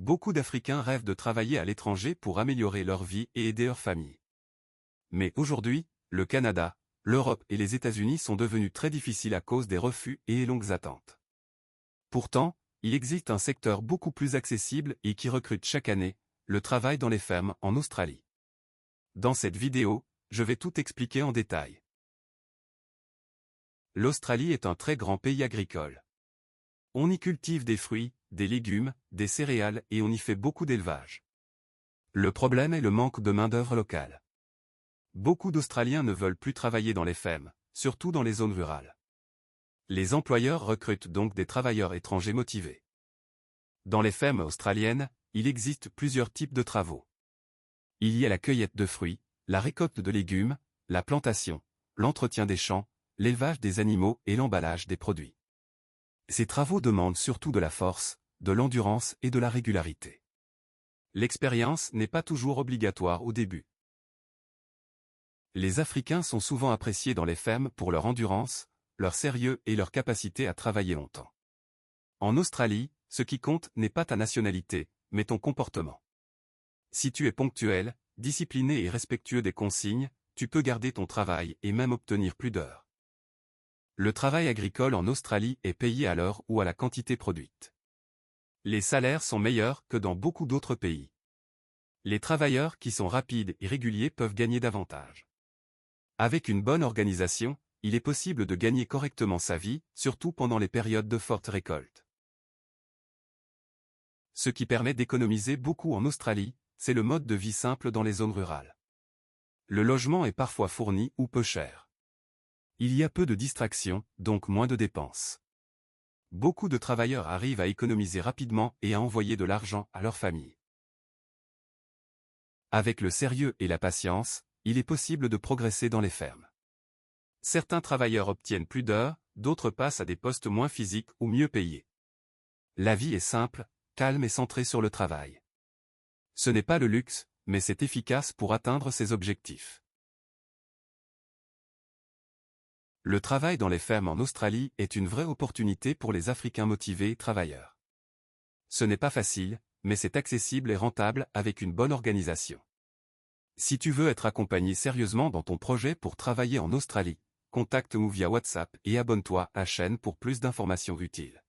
Beaucoup d'Africains rêvent de travailler à l'étranger pour améliorer leur vie et aider leur famille. Mais aujourd'hui, le Canada, l'Europe et les États-Unis sont devenus très difficiles à cause des refus et longues attentes. Pourtant, il existe un secteur beaucoup plus accessible et qui recrute chaque année, le travail dans les fermes en Australie. Dans cette vidéo, je vais tout expliquer en détail. L'Australie est un très grand pays agricole. On y cultive des fruits, des légumes, des céréales et on y fait beaucoup d'élevage. Le problème est le manque de main-d'œuvre locale. Beaucoup d'Australiens ne veulent plus travailler dans les fermes, surtout dans les zones rurales. Les employeurs recrutent donc des travailleurs étrangers motivés. Dans les fermes australiennes, il existe plusieurs types de travaux. Il y a la cueillette de fruits, la récolte de légumes, la plantation, l'entretien des champs, l'élevage des animaux et l'emballage des produits. Ces travaux demandent surtout de la force, de l'endurance et de la régularité. L'expérience n'est pas toujours obligatoire au début. Les Africains sont souvent appréciés dans les fermes pour leur endurance, leur sérieux et leur capacité à travailler longtemps. En Australie, ce qui compte n'est pas ta nationalité, mais ton comportement. Si tu es ponctuel, discipliné et respectueux des consignes, tu peux garder ton travail et même obtenir plus d'heures. Le travail agricole en Australie est payé à l'heure ou à la quantité produite. Les salaires sont meilleurs que dans beaucoup d'autres pays. Les travailleurs qui sont rapides et réguliers peuvent gagner davantage. Avec une bonne organisation, il est possible de gagner correctement sa vie, surtout pendant les périodes de forte récolte. Ce qui permet d'économiser beaucoup en Australie, c'est le mode de vie simple dans les zones rurales. Le logement est parfois fourni ou peu cher. Il y a peu de distractions, donc moins de dépenses. Beaucoup de travailleurs arrivent à économiser rapidement et à envoyer de l'argent à leur famille. Avec le sérieux et la patience, il est possible de progresser dans les fermes. Certains travailleurs obtiennent plus d'heures, d'autres passent à des postes moins physiques ou mieux payés. La vie est simple, calme et centrée sur le travail. Ce n'est pas le luxe, mais c'est efficace pour atteindre ses objectifs. Le travail dans les fermes en Australie est une vraie opportunité pour les Africains motivés et travailleurs. Ce n'est pas facile, mais c'est accessible et rentable avec une bonne organisation. Si tu veux être accompagné sérieusement dans ton projet pour travailler en Australie, contacte-nous via WhatsApp et abonne-toi à la chaîne pour plus d'informations utiles.